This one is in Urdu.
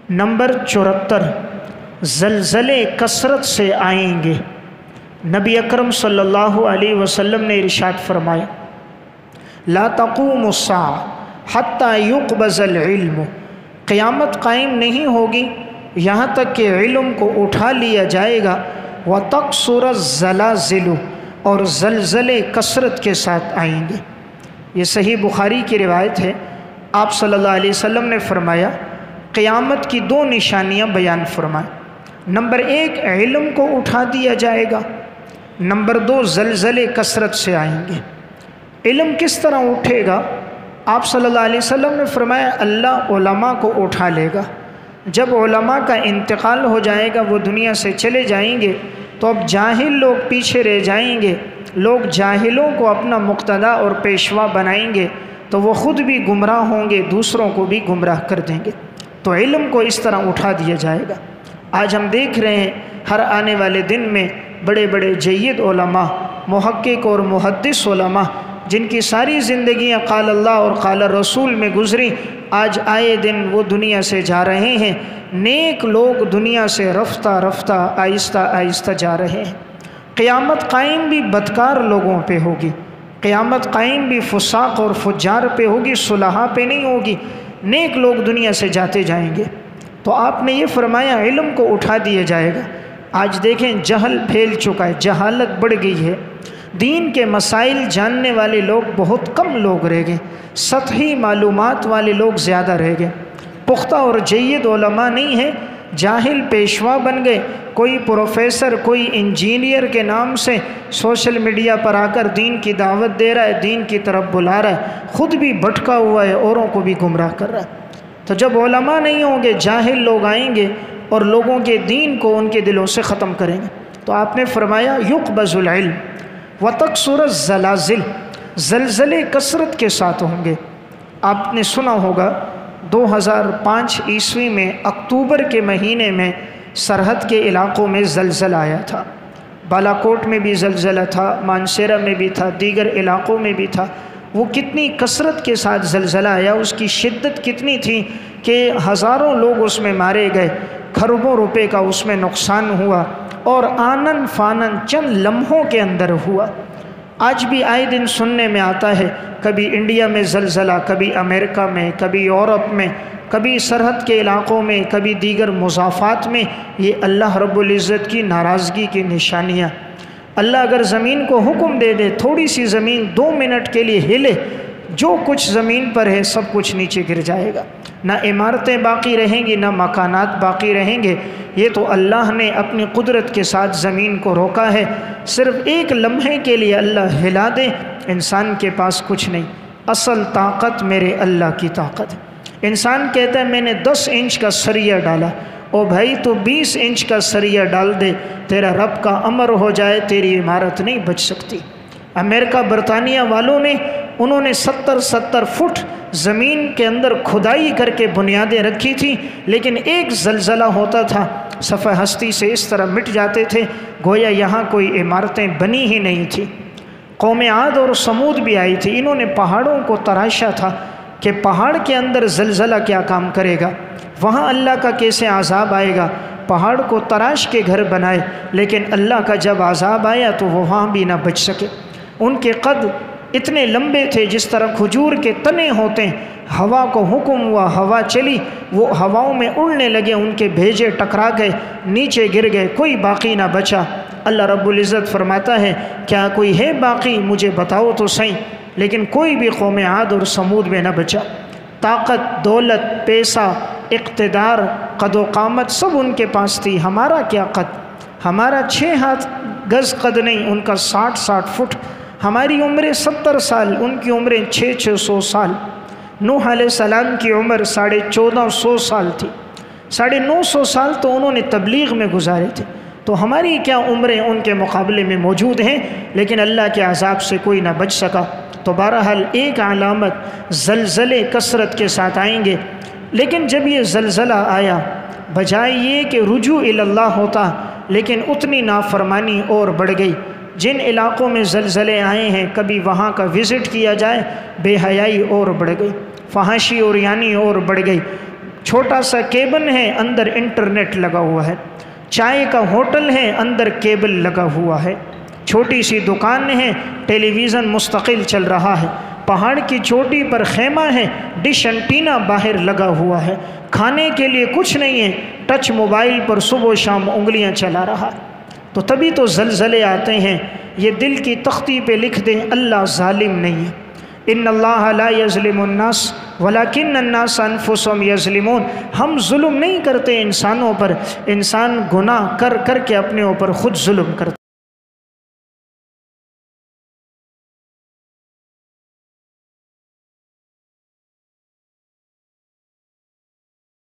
نمبر 74 زلزلے کثرت سے آئیں گے۔ نبی اکرم صلی اللہ علیہ وسلم نے ارشاد فرمایا لا تقوم الساعة حتى يقبض العلم، قیامت قائم نہیں ہوگی یہاں تک کہ علم کو اٹھا لیا جائے گا، وتکثر الزلازل، اور زلزلے کثرت کے ساتھ آئیں گے۔ یہ صحیح بخاری کی روایت ہے۔ آپ صلی اللہ علیہ وسلم نے فرمایا قیامت کی 2 نشانیاں بیان فرمائیں۔ نمبر 1 علم کو اٹھا دیا جائے گا، نمبر 2 زلزلے کثرت سے آئیں گے۔ علم کس طرح اٹھے گا؟ آپ صلی اللہ علیہ وسلم نے فرمایا اللہ علماء کو اٹھا لے گا۔ جب علماء کا انتقال ہو جائے گا، وہ دنیا سے چلے جائیں گے، تو اب جاہل لوگ پیچھے رہ جائیں گے، لوگ جاہلوں کو اپنا مقتدا اور پیشوا بنائیں گے، تو وہ خود بھی گمراہ ہوں گے، دوسروں کو بھی گمراہ کر دیں گے۔ تو علم کو اس طرح اٹھا دیا جائے گا۔ آج ہم دیکھ رہے ہیں ہر آنے والے دن میں بڑے بڑے جید علماء، محقق اور محدث علماء، جن کی ساری زندگیاں قال اللہ اور قال رسول میں گزری، آج آئے دن وہ دنیا سے جا رہے ہیں۔ نیک لوگ دنیا سے رفتہ رفتہ آہستہ آہستہ جا رہے ہیں۔ قیامت قائم بھی بدکار لوگوں پہ ہوگی، قیامت قائم بھی فساق اور فجار پہ ہوگی، صلحاء پہ نہیں ہوگی۔ نیک لوگ دنیا سے جاتے جائیں گے۔ تو آپ نے یہ فرمایا علم کو اٹھا دیا جائے گا۔ آج دیکھیں جہل پھیل چکا ہے، جہالت بڑھ گئی ہے، دین کے مسائل جاننے والے لوگ بہت کم لوگ رہ گئے، سطحی معلومات والے لوگ زیادہ رہ گئے، پختہ اور جید علماء نہیں ہیں، جاہل پیشوا بن گئے۔ کوئی پروفیسر، کوئی انجینئر کے نام سے سوشل میڈیا پر آ کر دین کی دعوت دے رہا ہے، دین کی طرف بلا رہا ہے، خود بھی بھٹکا ہوا ہے، اوروں کو بھی گمراہ کر رہا ہے۔ تو جب علماء نہیں ہوں گے، جاہل لوگ آئیں گے اور لوگوں کے دین کو ان کے دلوں سے ختم کریں گے۔ تو آپ نے فرمایا یقبض العلم وتکثر الزلازل، زلزلے کثرت کے ساتھ ہوں گے۔ آپ نے سنا ہوگا 2005 عیسوی میں اکتوبر کے مہینے میں سرحد کے علاقوں میں زلزلہ آیا تھا۔ بالا کوٹ میں بھی زلزلہ تھا، مانسیرہ میں بھی تھا، دیگر علاقوں میں بھی تھا۔ وہ کتنی کثرت کے ساتھ زلزلہ آیا، اس کی شدت کتنی تھی کہ ہزاروں لوگ اس میں مارے گئے، کھربوں روپے کا اس میں نقصان ہوا، اور آنن فانن چند لمحوں کے اندر ہوا۔ آج بھی آئے دن سننے میں آتا ہے، کبھی انڈیا میں زلزلہ، کبھی امریکہ میں، کبھی یورپ میں، کبھی سرحد کے علاقوں میں، کبھی دیگر مضافات میں۔ یہ اللہ رب العزت کی ناراضگی کی نشانیاں۔ اللہ اگر زمین کو حکم دے دے، تھوڑی سی زمین 2 منٹ کے لیے ہلے، جو کچھ زمین پر ہے سب کچھ نیچے گر جائے گا، نہ عمارتیں باقی رہیں گی، نہ مکانات باقی رہیں گے۔ یہ تو اللہ نے اپنی قدرت کے ساتھ زمین کو روکا ہے۔ صرف ایک لمحے کے لیے اللہ ہلا دے، انسان کے پاس کچھ نہیں۔ اصل طاقت میرے اللہ کی طاقت ہے۔ انسان کہتا ہے میں نے 10 انچ کا سریہ ڈالا، او بھائی تو 20 انچ کا سریہ ڈال دے، تیرا رب کا امر ہو جائے، تیری عمارت نہیں بچ سکتی۔ امریکہ برطانیہ والوں نے انہوں نے 70 فٹ زمین کے اندر کھدائی کر کے بنیادیں رکھی تھی، لیکن ایک زلزلہ ہوتا تھا صفحہ ہستی سے اس طرح مٹ جاتے تھے گویا یہاں کوئی عمارتیں بنی ہی نہیں تھی۔ قوم عاد اور سمود بھی آئی تھی، انہوں نے پہاڑوں کو تراشا تھا کہ پہاڑ کے اندر زلزلہ کیا کام کرے گا، وہاں اللہ کا کیسے عذاب آئے گا۔ پہاڑ کو تراش کے گھر بنائے، لیکن اللہ کا جب عذاب آیا تو وہ وہاں بھی نہ بچ سکے۔ ان کے قد اتنے لمبے تھے جس طرح کھجور کے تنے ہوتے ہیں۔ ہوا کو حکم ہوا، ہوا چلی، وہ ہواؤں میں اڑنے لگے، ان کے بھیجے ٹکرا گئے، نیچے گر گئے، کوئی باقی نہ بچا۔ اللہ رب العزت فرماتا ہے کیا کوئی ہے باقی؟ مجھے بتاؤ تو صحیح۔ لیکن کوئی بھی قوم عاد اور سمود میں نہ بچا۔ طاقت، دولت، پیسہ، اقتدار، قد و قامت سب ان کے پاس تھی۔ ہمارا کیا قد؟ ہمارا 6 ہاتھ گز قد نہیں، ان کا 60 فٹ۔ ہماری عمریں 70 سال، ان کی عمریں 600 سال۔ نوح علیہ السلام کی عمر 1450 سال تھی، 950 سال تو انہوں نے تبلیغ میں گزارے تھے۔ تو ہماری کیا عمریں ان کے مقابلے میں موجود ہیں، لیکن اللہ کے عذاب سے کوئی نہ بچ سکا۔ تو بہرحال ایک علامت زلزلے کثرت کے ساتھ آئیں گے۔ لیکن جب یہ زلزلہ آیا، بجائے یہ کہ رجوع الی اللہ ہوتا، لیکن اتنی نافرمانی اور بڑھ گئی۔ جن علاقوں میں زلزلے آئے ہیں کبھی وہاں کا وزٹ کیا جائے، بے حیائی اور بڑھ گئی، فحاشی اور یعنی اور بڑھ گئی۔ چھوٹا سا کیبن ہے، اندر انٹرنیٹ لگا ہوا ہے، چائے کا ہوٹل ہے، اندر کیبل لگا ہوا ہے، چھوٹی سی دکان ہے، ٹیلی ویژن مستقل چل رہا ہے، پہاڑ کی چوٹی پر خیمہ ہے، ڈش انٹینا باہر لگا ہوا ہے، کھانے کے لیے کچھ نہیں ہے، ٹچ موبائل پر صبح و شام انگلیاں چلا رہا ہے۔ تو تبھی تو زلزلے آتے ہیں۔ یہ دل کی تختی پہ لکھ دیں، اللہ ظالم نہیں ہے۔ ان اللہ لا یظلم الناس ولکن الناس انفسهم یظلمون۔ ہم ظلم نہیں کرتے انسانوں پر، انسان گناہ کر کر کے اپنے اوپر خود ظلم کرتے